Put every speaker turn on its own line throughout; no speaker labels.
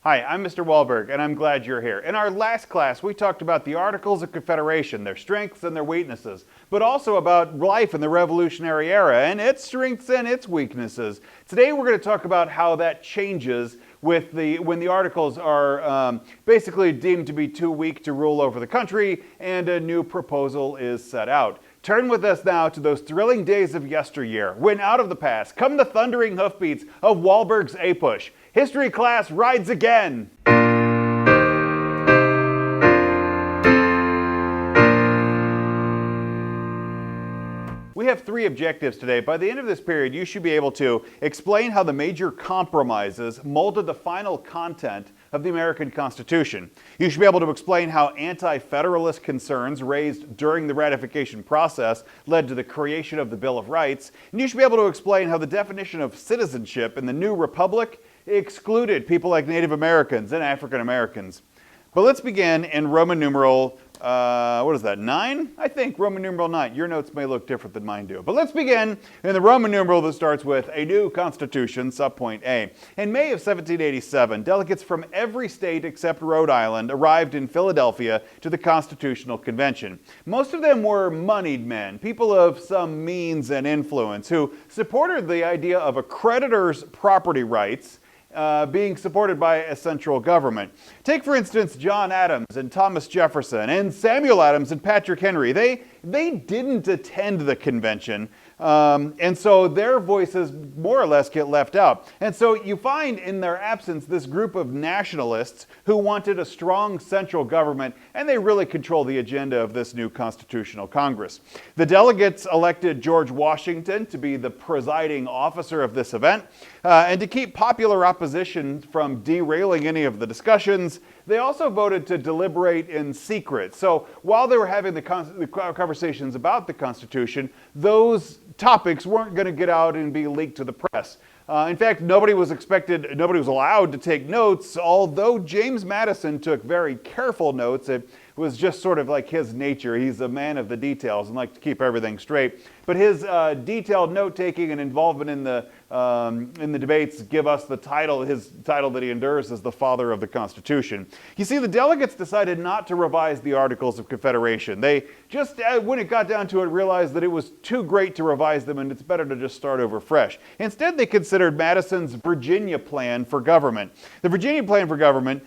Hi, I'm Mr. Wahlberg, and I'm glad you're here. In our last class, we talked about the Articles of Confederation, their strengths and their weaknesses, but also about life in the Revolutionary Era and its strengths and its weaknesses. Today, we're going to talk about how that changes when the Articles are basically deemed to be too weak to rule over the country and a new proposal is set out. Turn with us now to those thrilling days of yesteryear, when out of the past come the thundering hoofbeats of Wahlberg's A-Push. History class rides again! We have three objectives today. By the end of this period, you should be able to explain how the major compromises molded the final content of the American Constitution. You should be able to explain how anti-federalist concerns raised during the ratification process led to the creation of the Bill of Rights. And you should be able to explain how the definition of citizenship in the new republic excluded people like Native Americans and African Americans. But let's begin in Roman numeral, 9? I think Roman numeral 9. Your notes may look different than mine do. But let's begin in the Roman numeral that starts with a new constitution, subpoint A. In May of 1787, delegates from every state except Rhode Island arrived in Philadelphia to the Constitutional Convention. Most of them were moneyed men, people of some means and influence, who supported the idea of a creditor's property rights being supported by a central government. Take, for instance, John Adams and Thomas Jefferson and Samuel Adams and Patrick Henry. They didn't attend the convention, and so their voices more or less get left out. And so you find in their absence this group of nationalists who wanted a strong central government, and they really control the agenda of this new Constitutional Congress. The delegates elected George Washington to be the presiding officer of this event, and to keep popular opposition from derailing any of the discussions, they also voted to deliberate in secret. So while they were having the conversations about the Constitution, those topics weren't going to get out and be leaked to the press. In fact, nobody was allowed to take notes, although James Madison took very careful notes. It was just sort of like his nature. He's a man of the details and likes to keep everything straight. But his detailed note-taking and involvement in the debates give us his title that he endures as the father of the Constitution. You see, the delegates decided not to revise the Articles of Confederation. They just, when it got down to it, realized that it was too great to revise them and it's better to just start over fresh. Instead, they considered Madison's Virginia Plan for Government. The Virginia Plan for Government,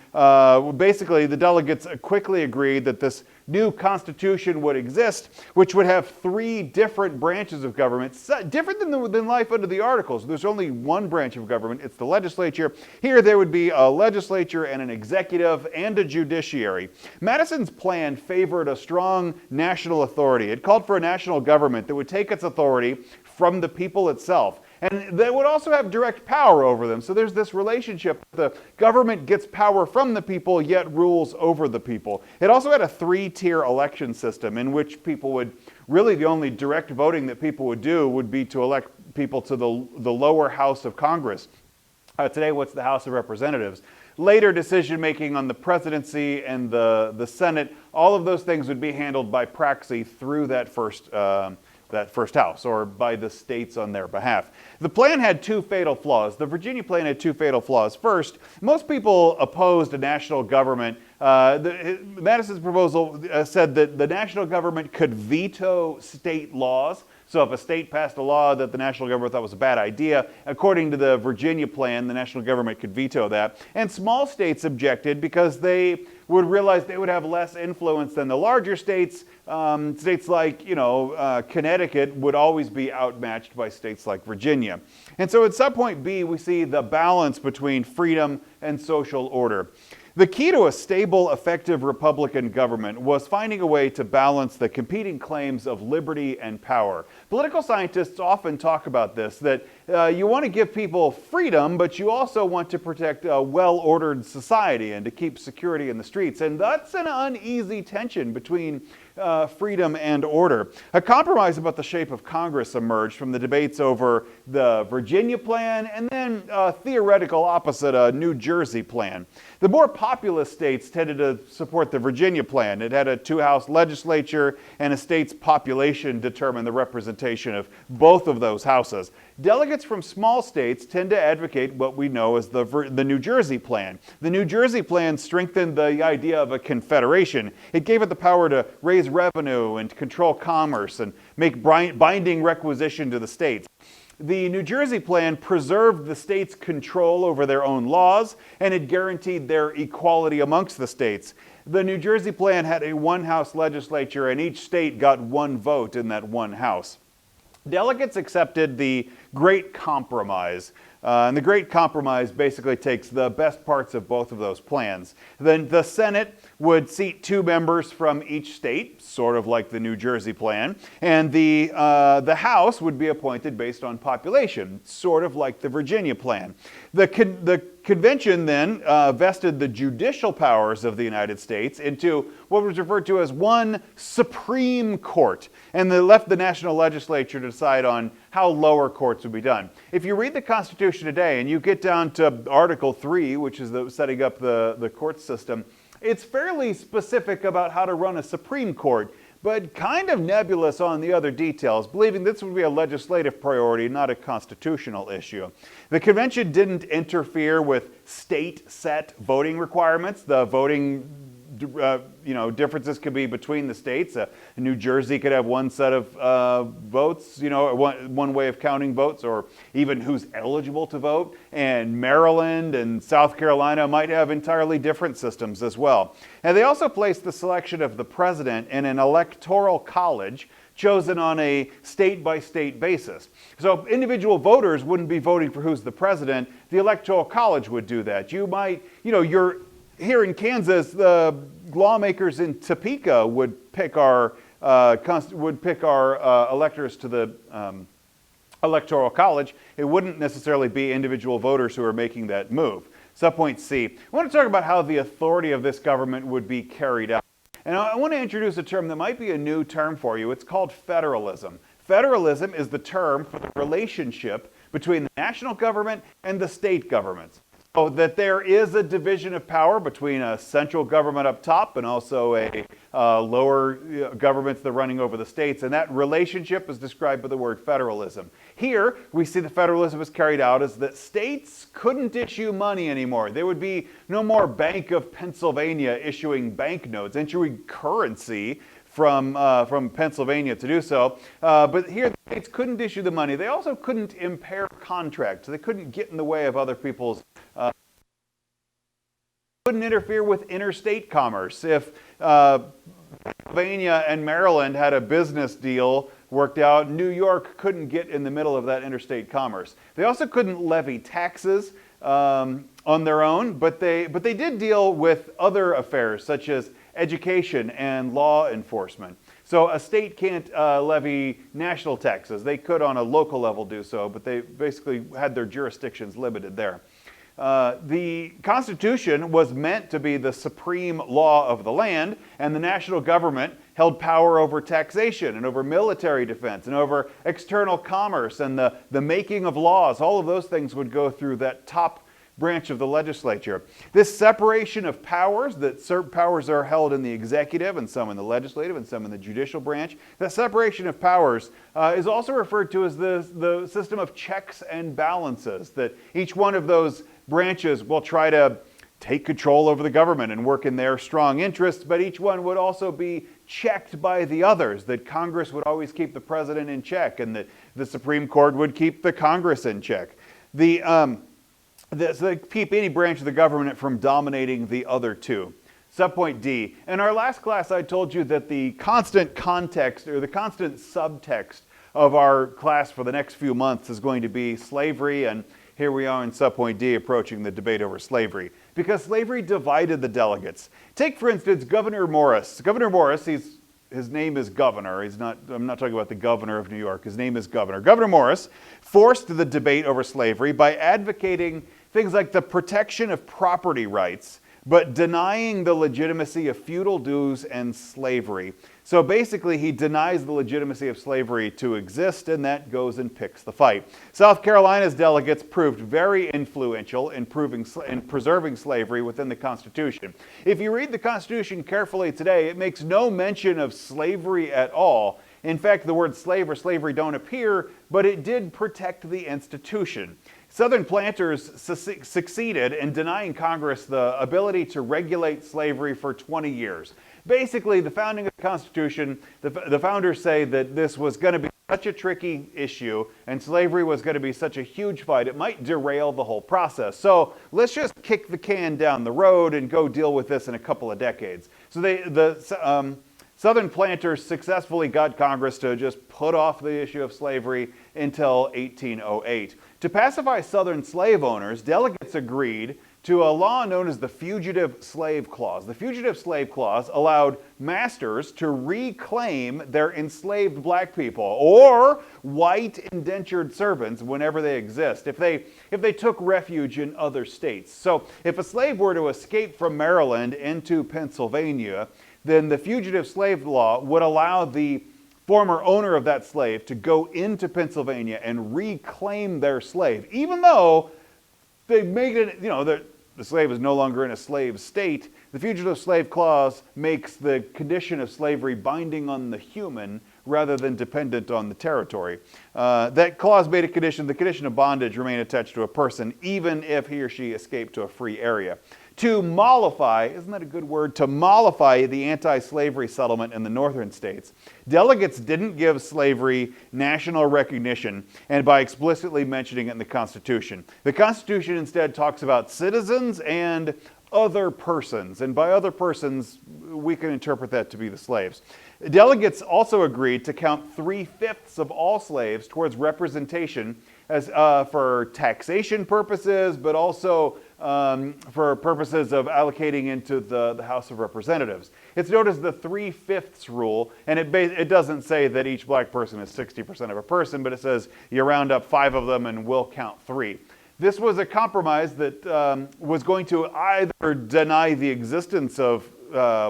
basically the delegates quickly agreed that this new constitution would exist, which would have three different branches of government, different than life under the Articles. There's only one branch of government. It's the legislature. Here there would be a legislature and an executive and a judiciary. Madison's plan favored a strong national authority. It called for a national government that would take its authority from the people itself. And they would also have direct power over them. So there's this relationship. The government gets power from the people, yet rules over the people. It also had a three-tier election system in which people would, really the only direct voting that people would do would be to elect people to the lower house of Congress. Today, what's the House of Representatives? Later decision-making on the presidency and the Senate, all of those things would be handled by proxy through that first house, or by the states on their behalf. The plan had two fatal flaws. The Virginia plan had two fatal flaws. First, most people opposed a national government. Madison's proposal said that the national government could veto state laws. So if a state passed a law that the national government thought was a bad idea, according to the Virginia plan, the national government could veto that. And small states objected because they would realize they would have less influence than the larger states. States like, Connecticut would always be outmatched by states like Virginia. And so at subpoint B, we see the balance between freedom and social order. The key to a stable, effective Republican government was finding a way to balance the competing claims of liberty and power. Political scientists often talk about this, that you want to give people freedom, but you also want to protect a well-ordered society and to keep security in the streets. And that's an uneasy tension between freedom and order. A compromise about the shape of Congress emerged from the debates over the Virginia plan and then a theoretical opposite, a New Jersey plan. The more populous states tended to support the Virginia plan. It had a two-house legislature, and a state's population determined the representation of both of those houses. Delegates from small states tend to advocate what we know as the New Jersey Plan. The New Jersey Plan strengthened the idea of a confederation. It gave it the power to raise revenue and control commerce and make binding requisition to the states. The New Jersey Plan preserved the states' control over their own laws, and it guaranteed their equality amongst the states. The New Jersey Plan had a one-house legislature, and each state got one vote in that one house. Delegates accepted the Great Compromise, and the Great Compromise basically takes the best parts of both of those plans. Then the Senate would seat 2 members from each state, sort of like the New Jersey Plan, and the House would be appointed based on population, sort of like the Virginia Plan. The Convention then vested the judicial powers of the United States into what was referred to as one Supreme Court, and they left the national legislature to decide on how lower courts would be done. If you read the Constitution today and you get down to Article 3, which is setting up the court system, it's fairly specific about how to run a Supreme Court, but kind of nebulous on the other details, believing this would be a legislative priority, not a constitutional issue. The convention didn't interfere with state-set voting requirements. The voting differences could be between the states. New Jersey could have one set of votes, one way of counting votes, or even who's eligible to vote. And Maryland and South Carolina might have entirely different systems as well. And they also placed the selection of the president in an electoral college chosen on a state-by-state basis. So individual voters wouldn't be voting for who's the president. The electoral college would do that. You might, here in Kansas, the lawmakers in Topeka would pick our electors to the electoral college. It wouldn't necessarily be individual voters who are making that move. Subpoint C. I want to talk about how the authority of this government would be carried out. And I want to introduce a term that might be a new term for you. It's called federalism. Federalism is the term for the relationship between the national government and the state governments. So that there is a division of power between a central government up top and also a lower governments that are running over the states, and that relationship is described by the word federalism. Here, we see the federalism is carried out as that states couldn't issue money anymore. There would be no more Bank of Pennsylvania issuing banknotes, issuing currency from Pennsylvania to do so. But here, the states couldn't issue the money. They also couldn't impair contracts. They couldn't get in the way of other people's couldn't interfere with interstate commerce. If Pennsylvania and Maryland had a business deal worked out, New York couldn't get in the middle of that interstate commerce. They also couldn't levy taxes on their own, but they did deal with other affairs such as education and law enforcement. So a state can't levy national taxes. They could on a local level do so, but they basically had their jurisdictions limited there. The Constitution was meant to be the supreme law of the land, and the national government held power over taxation and over military defense and over external commerce and the making of laws. All of those things would go through that top branch of the legislature. This separation of powers, that certain powers are held in the executive and some in the legislative and some in the judicial branch, that separation of powers is also referred to as the system of checks and balances, that each one of those branches will try to take control over the government and work in their strong interests, but each one would also be checked by the others, that Congress would always keep the president in check and that the Supreme Court would keep the Congress in check. So they keep any branch of the government from dominating the other two. Subpoint D. In our last class, I told you that the constant context or the constant subtext of our class for the next few months is going to be slavery, and here we are in subpoint D approaching the debate over slavery, because slavery divided the delegates. Take, for instance, Governor Morris. Governor Morris, his name is Governor. I'm not talking about the governor of New York. His name is Governor. Governor Morris forced the debate over slavery by advocating things like the protection of property rights, but denying the legitimacy of feudal dues and slavery. So basically, he denies the legitimacy of slavery to exist, and that goes and picks the fight. South Carolina's delegates proved very influential in preserving slavery within the Constitution. If you read the Constitution carefully today, it makes no mention of slavery at all. In fact, the word slave or slavery don't appear, but it did protect the institution. Southern planters succeeded in denying Congress the ability to regulate slavery for 20 years. Basically, the founding of the Constitution, the founders say that this was going to be such a tricky issue and slavery was going to be such a huge fight, it might derail the whole process. So let's just kick the can down the road and go deal with this in a couple of decades. So the Southern planters successfully got Congress to just put off the issue of slavery until 1808. To pacify Southern slave owners, delegates agreed to a law known as the Fugitive Slave Clause. The Fugitive Slave Clause allowed masters to reclaim their enslaved black people or white indentured servants whenever they exist, if they took refuge in other states. So if a slave were to escape from Maryland into Pennsylvania, then the Fugitive Slave Law would allow the former owner of that slave to go into Pennsylvania and reclaim their slave, even though they made it, the slave is no longer in a slave state. The Fugitive Slave Clause makes the condition of slavery binding on the human rather than dependent on the territory. That clause made the condition of bondage remain attached to a person, even if he or she escaped to a free area. To mollify, isn't that a good word? To mollify the anti-slavery settlement in the northern states, delegates didn't give slavery national recognition and by explicitly mentioning it in the Constitution. The Constitution instead talks about citizens and other persons, and by other persons, we can interpret that to be the slaves. Delegates also agreed to count 3/5 of all slaves towards representation as for taxation purposes, but also for purposes of allocating into the House of Representatives. It's known as the 3/5 rule, and it doesn't say that each black person is 60% of a person, but it says you round up 5 of them and we'll count 3. This was a compromise that was going to either deny the existence of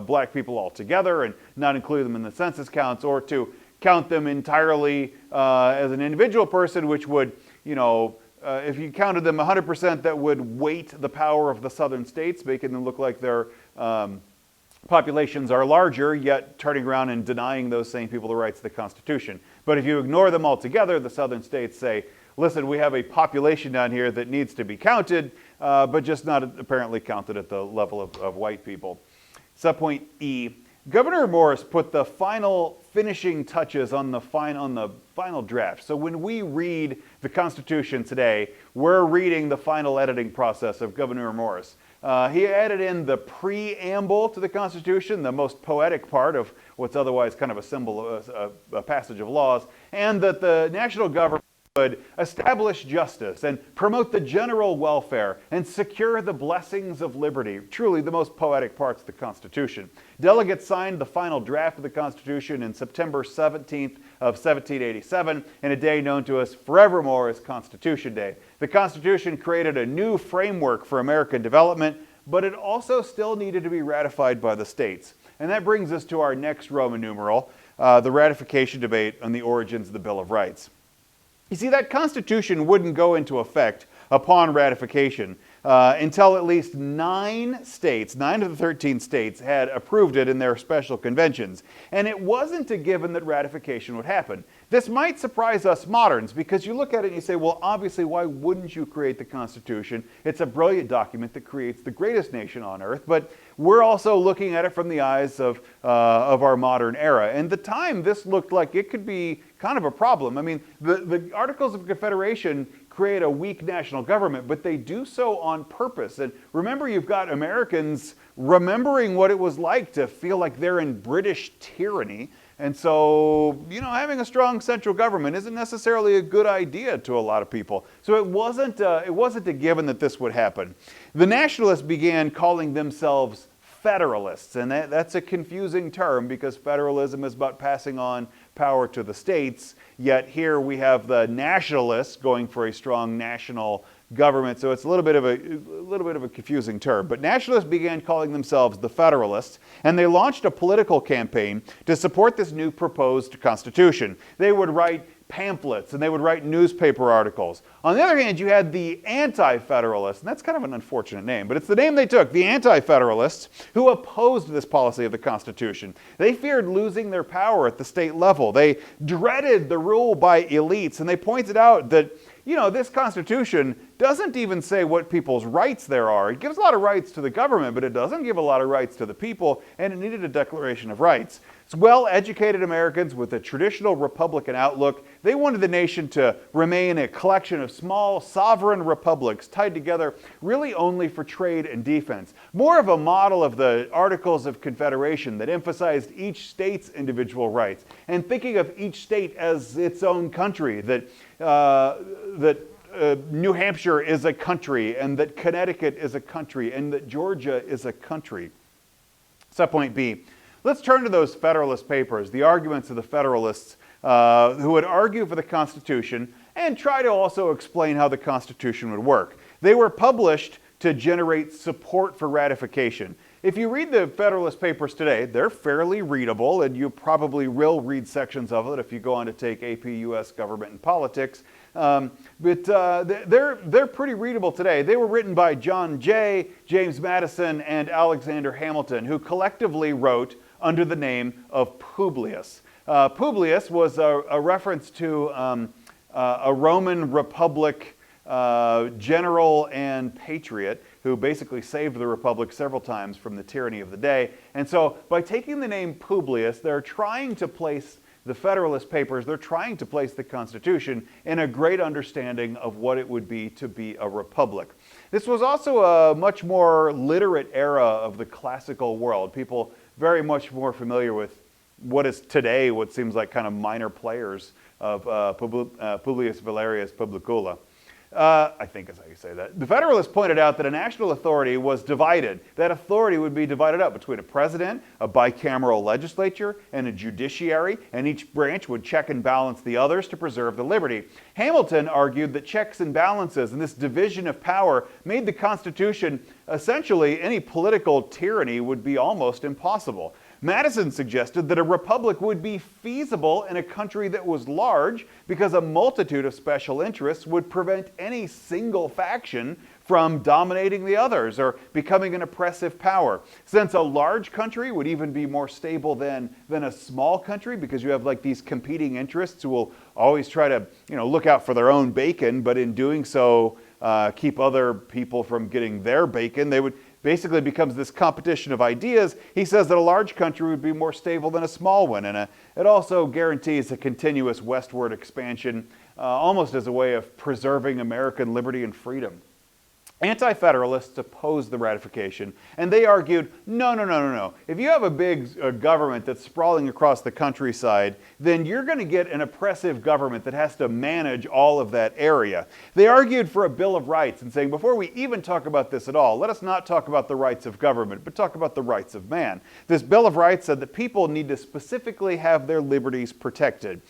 black people altogether and not include them in the census counts, or to count them entirely as an individual person, which would, if you counted them 100%, that would weight the power of the southern states, making them look like their populations are larger, yet turning around and denying those same people the rights of the Constitution. But if you ignore them altogether, the southern states say, listen, we have a population down here that needs to be counted, but just not apparently counted at the level of white people. Subpoint E. Governor Morris put the final finishing touches on the final draft. So when we read the Constitution today, we're reading the final editing process of Governor Morris. He added in the preamble to the Constitution, the most poetic part of what's otherwise kind of a symbol, a passage of laws, and that the national government would establish justice and promote the general welfare and secure the blessings of liberty. Truly the most poetic parts of the Constitution. Delegates signed the final draft of the Constitution in September 17th of 1787, in a day known to us forevermore as Constitution Day. The Constitution created a new framework for American development, but it also still needed to be ratified by the states. And that brings us to our next Roman numeral, the ratification debate on the origins of the Bill of Rights. You see, that Constitution wouldn't go into effect upon ratification until at least 9 of the 13 states had approved it in their special conventions. And it wasn't a given that ratification would happen. This might surprise us moderns, because you look at it and you say, well, obviously, why wouldn't you create the Constitution? It's a brilliant document that creates the greatest nation on earth, but we're also looking at it from the eyes of our modern era. And at the time, this looked like it could be kind of a problem. I mean, the Articles of Confederation create a weak national government, but they do so on purpose. And remember, you've got Americans remembering what it was like to feel like they're in British tyranny. And so, having a strong central government isn't necessarily a good idea to a lot of people. So it wasn't a given that this would happen. The nationalists began calling themselves Federalists, and that's a confusing term because federalism is about passing on power to the states, yet here we have the nationalists going for a strong national government, so it's a little bit of a confusing term. But nationalists began calling themselves the Federalists, and they launched a political campaign to support this new proposed Constitution. They would write pamphlets and they would write newspaper articles. On the other hand, you had the Anti-Federalists, and that's kind of an unfortunate name, but it's the name they took, the Anti-Federalists, who opposed this policy of the Constitution. They feared losing their power at the state level. They dreaded the rule by elites, and they pointed out that, this Constitution doesn't even say what people's rights there are. It gives a lot of rights to the government, but it doesn't give a lot of rights to the people, and it needed a Declaration of Rights. It's well-educated Americans with a traditional Republican outlook. They wanted the nation to remain a collection of small, sovereign republics tied together really only for trade and defense. More of a model of the Articles of Confederation that emphasized each state's individual rights and thinking of each state as its own country, that New Hampshire is a country, and that Connecticut is a country, and that Georgia is a country. Subpoint B. Let's turn to those Federalist Papers, the arguments of the Federalists who would argue for the Constitution and try to also explain how the Constitution would work. They were published to generate support for ratification. If you read the Federalist Papers today, they're fairly readable, and you probably will read sections of it if you go on to take AP US Government and Politics. But they're pretty readable today. They were written by John Jay, James Madison, and Alexander Hamilton, who collectively wrote under the name of Publius. Publius was a reference to a Roman Republic general and patriot who basically saved the Republic several times from the tyranny of the day. And so by taking the name Publius, they're trying to place the Federalist Papers, they're trying to place the Constitution in a great understanding of what it would be to be a republic. This was also a much more literate era of the classical world. People very much more familiar with what is today what seems like kind of minor players of Publius Valerius Publicola. I think is how you say that. The Federalists pointed out that a national authority was divided. That authority would be divided up between a president, a bicameral legislature, and a judiciary, and each branch would check and balance the others to preserve the liberty. Hamilton argued that checks and balances and this division of power made the Constitution essentially any political tyranny would be almost impossible. Madison suggested that a republic would be feasible in a country that was large because a multitude of special interests would prevent any single faction from dominating the others or becoming an oppressive power. Since a large country would even be more stable than a small country because you have like these competing interests who will always try to look out for their own bacon, but in doing so keep other people from getting their bacon. They would basically becomes this competition of ideas. He says that a large country would be more stable than a small one, and it also guarantees a continuous westward expansion, almost as a way of preserving American liberty and freedom. Anti-Federalists opposed the ratification, and they argued, no. If you have a big government that's sprawling across the countryside, then you're going to get an oppressive government that has to manage all of that area. They argued for a Bill of Rights and saying, before we even talk about this at all, let us not talk about the rights of government, but talk about the rights of man. This Bill of Rights said that people need to specifically have their liberties protected.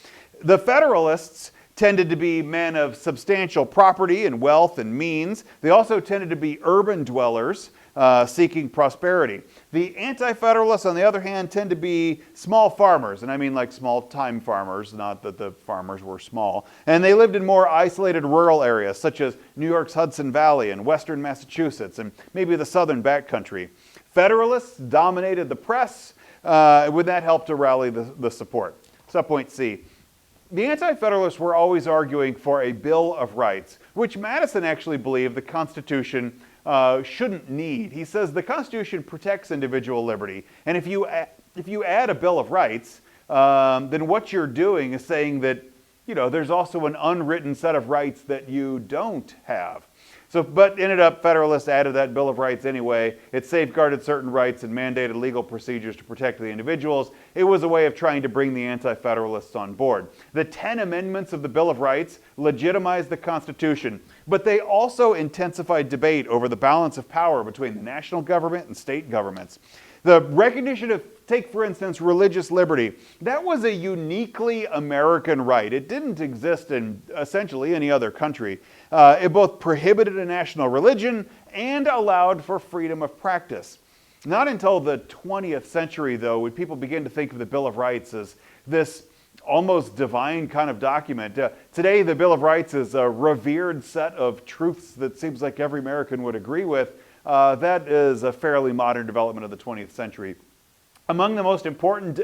The Federalists tended to be men of substantial property and wealth and means. They also tended to be urban dwellers seeking prosperity. The Anti-Federalists, on the other hand, tend to be small farmers, and I mean like small-time farmers, not that the farmers were small. And they lived in more isolated rural areas, such as New York's Hudson Valley and western Massachusetts and maybe the southern backcountry. Federalists dominated the press. Would that help to rally the support? Subpoint C. The Anti-Federalists were always arguing for a Bill of Rights, which Madison actually believed the Constitution shouldn't need. He says the Constitution protects individual liberty, and if you add a Bill of Rights, then what you're doing is saying that there's also an unwritten set of rights that you don't have. But ended up, Federalists added that Bill of Rights anyway. It safeguarded certain rights and mandated legal procedures to protect the individuals. It was a way of trying to bring the Anti-Federalists on board. The 10 amendments of the Bill of Rights legitimized the Constitution, but they also intensified debate over the balance of power between the national government and state governments. The recognition of, take for instance, religious liberty. That was a uniquely American right. It didn't exist in essentially any other country. It both prohibited a national religion and allowed for freedom of practice. Not until the 20th century, though, would people begin to think of the Bill of Rights as this almost divine kind of document. Today, the Bill of Rights is a revered set of truths that seems like every American would agree with. That is a fairly modern development of the 20th century. Among the most important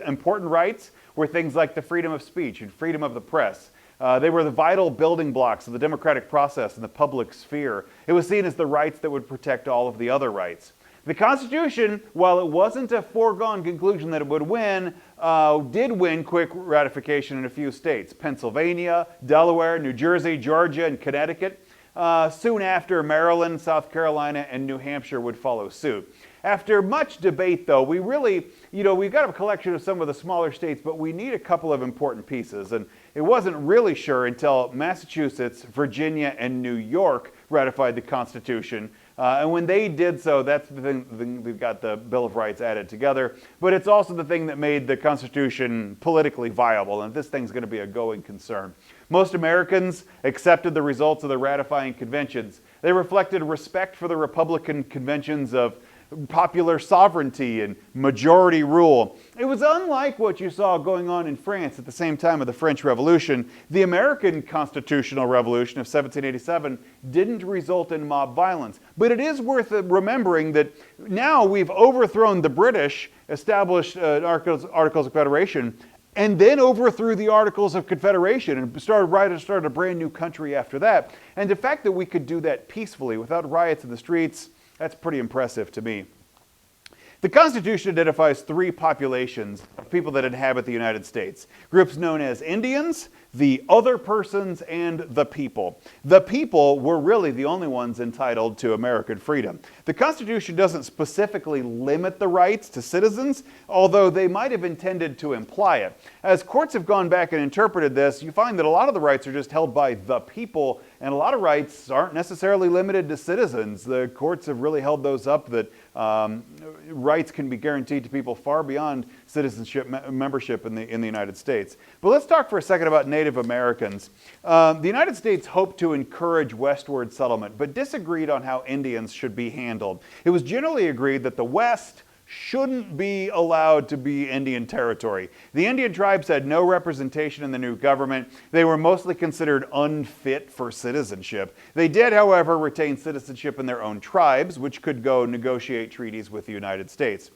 rights were things like the freedom of speech and freedom of the press. They were the vital building blocks of the democratic process in the public sphere. It was seen as the rights that would protect all of the other rights. The Constitution, while it wasn't a foregone conclusion that it would win, did win quick ratification in a few states: Pennsylvania, Delaware, New Jersey, Georgia, and Connecticut. Soon after, Maryland, South Carolina, and New Hampshire would follow suit. After much debate, though, we've got a collection of some of the smaller states, but we need a couple of important pieces. And it wasn't really sure until Massachusetts, Virginia, and New York ratified the Constitution. And when they did so, that's the thing that got the Bill of Rights added together. But it's also the thing that made the Constitution politically viable, and this thing's going to be a going concern. Most Americans accepted the results of the ratifying conventions. They reflected respect for the Republican conventions of popular sovereignty and majority rule. It was unlike what you saw going on in France at the same time of the French Revolution. The American Constitutional Revolution of 1787 didn't result in mob violence. But it is worth remembering that now we've overthrown the British, established Articles of Confederation, and then overthrew the Articles of Confederation and started a brand new country after that. And the fact that we could do that peacefully without riots in the streets, that's pretty impressive to me. The Constitution identifies three populations of people that inhabit the United States. Groups known as Indians, the other persons, and the people. The people were really the only ones entitled to American freedom. The Constitution doesn't specifically limit the rights to citizens, although they might have intended to imply it. As courts have gone back and interpreted this, you find that a lot of the rights are just held by the people, and a lot of rights aren't necessarily limited to citizens. The courts have really held those up that rights can be guaranteed to people far beyond citizenship membership in the United States. But let's talk for a second about Native Americans. The United States hoped to encourage westward settlement, but disagreed on how Indians should be handled. It was generally agreed that the West shouldn't be allowed to be Indian territory. The Indian tribes had no representation in the new government. They were mostly considered unfit for citizenship. They did, however, retain citizenship in their own tribes, which could go negotiate treaties with the United States.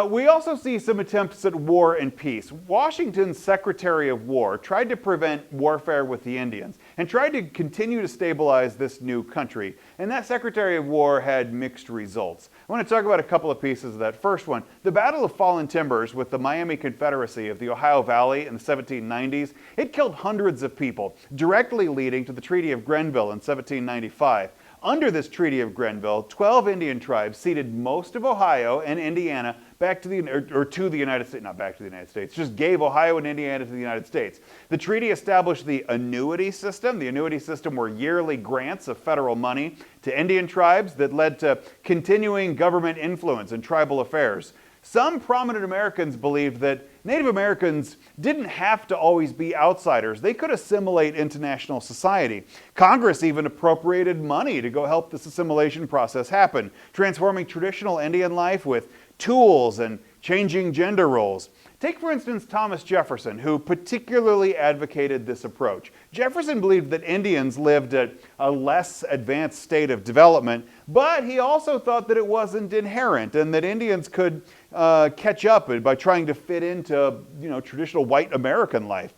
We also see some attempts at war and peace. Washington's Secretary of War tried to prevent warfare with the Indians and tried to continue to stabilize this new country. And that Secretary of War had mixed results. I want to talk about a couple of pieces of that. First one, the Battle of Fallen Timbers with the Miami Confederacy of the Ohio Valley in the 1790s. It killed hundreds of people, directly leading to the Treaty of Grenville in 1795. Under this Treaty of Grenville, 12 Indian tribes ceded most of Ohio and Indiana back to the United States, not back to the United States, just gave Ohio and Indiana to the United States. The treaty established the annuity system. The annuity system were yearly grants of federal money to Indian tribes that led to continuing government influence in tribal affairs. Some prominent Americans believed that Native Americans didn't have to always be outsiders. They could assimilate into national society. Congress even appropriated money to go help this assimilation process happen, transforming traditional Indian life with tools and changing gender roles. Take, for instance, Thomas Jefferson, who particularly advocated this approach. Jefferson believed that Indians lived at a less advanced state of development, but he also thought that it wasn't inherent and that Indians could catch up by trying to fit into, traditional white American life.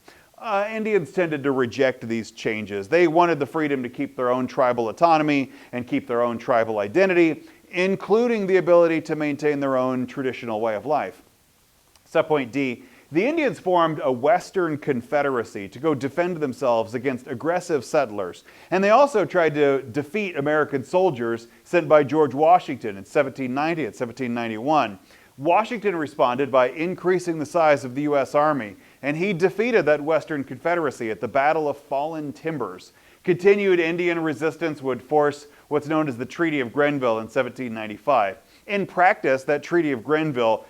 Indians tended to reject these changes. They wanted the freedom to keep their own tribal autonomy and keep their own tribal identity, including the ability to maintain their own traditional way of life. Subpoint D, the Indians formed a Western Confederacy to go defend themselves against aggressive settlers. And they also tried to defeat American soldiers sent by George Washington in 1790 and 1791. Washington responded by increasing the size of the U.S. Army, and he defeated that Western Confederacy at the Battle of Fallen Timbers. Continued Indian resistance would force what's known as the Treaty of Grenville in 1795. In practice, that Treaty of Grenville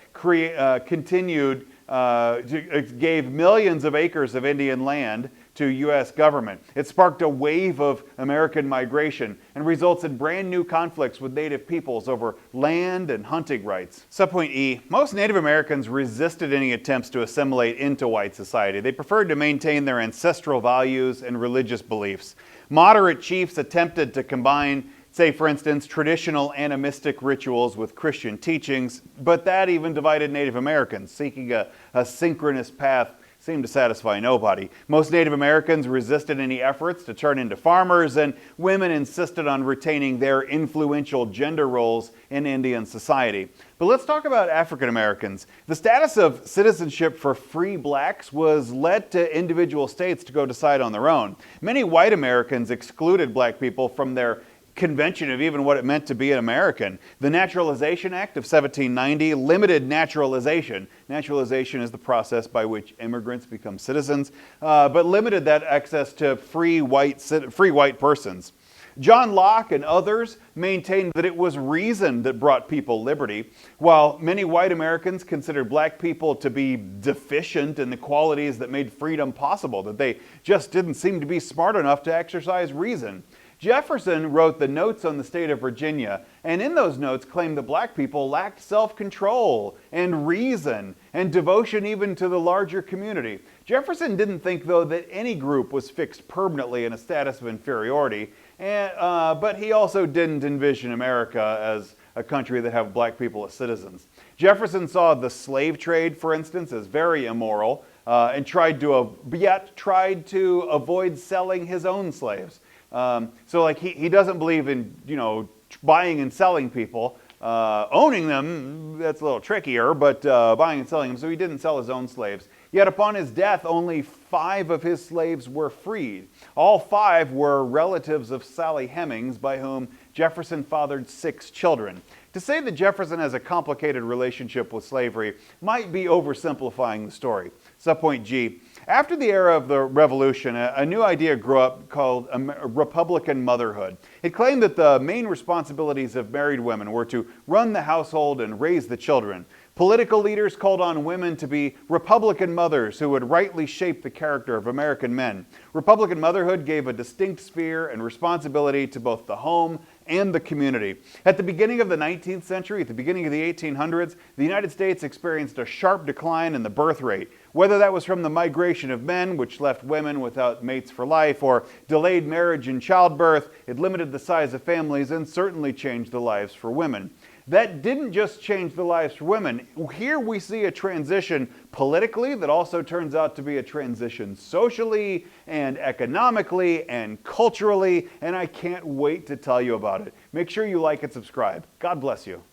gave millions of acres of Indian land to U.S. government. It sparked a wave of American migration and results in brand new conflicts with Native peoples over land and hunting rights. Subpoint E, most Native Americans resisted any attempts to assimilate into white society. They preferred to maintain their ancestral values and religious beliefs. Moderate chiefs attempted to combine, say for instance, traditional animistic rituals with Christian teachings, but that even divided Native Americans. Seeking a synchronous path seemed to satisfy nobody. Most Native Americans resisted any efforts to turn into farmers, and women insisted on retaining their influential gender roles in Indian society. But let's talk about African Americans. The status of citizenship for free blacks was led to individual states to go decide on their own. Many white Americans excluded black people from their convention of even what it meant to be an American. The Naturalization Act of 1790 limited naturalization. Naturalization is the process by which immigrants become citizens, but limited that access to free white persons. John Locke and others maintained that it was reason that brought people liberty, while many white Americans considered black people to be deficient in the qualities that made freedom possible, that they just didn't seem to be smart enough to exercise reason. Jefferson wrote the Notes on the State of Virginia, and in those notes claimed that black people lacked self-control and reason and devotion even to the larger community. Jefferson didn't think, though, that any group was fixed permanently in a status of inferiority, but he also didn't envision America as a country that had black people as citizens. Jefferson saw the slave trade, for instance, as very immoral, and tried to avoid selling his own slaves. So he doesn't believe in, buying and selling people. Owning them, that's a little trickier, but buying and selling them, so he didn't sell his own slaves. Yet upon his death, only 5 of his slaves were freed. All 5 were relatives of Sally Hemings, by whom Jefferson fathered 6 children. To say that Jefferson has a complicated relationship with slavery might be oversimplifying the story. Subpoint G. After the era of the Revolution, a new idea grew up called Republican motherhood. It claimed that the main responsibilities of married women were to run the household and raise the children. Political leaders called on women to be Republican mothers who would rightly shape the character of American men. Republican motherhood gave a distinct sphere and responsibility to both the home and the community. At the beginning of the 19th century, at the beginning of the 1800s, the United States experienced a sharp decline in the birth rate. Whether that was from the migration of men, which left women without mates for life, or delayed marriage and childbirth, it limited the size of families and certainly changed the lives for women. That didn't just change the lives for women. Here we see a transition politically that also turns out to be a transition socially and economically and culturally, and I can't wait to tell you about it. Make sure you like and subscribe. God bless you.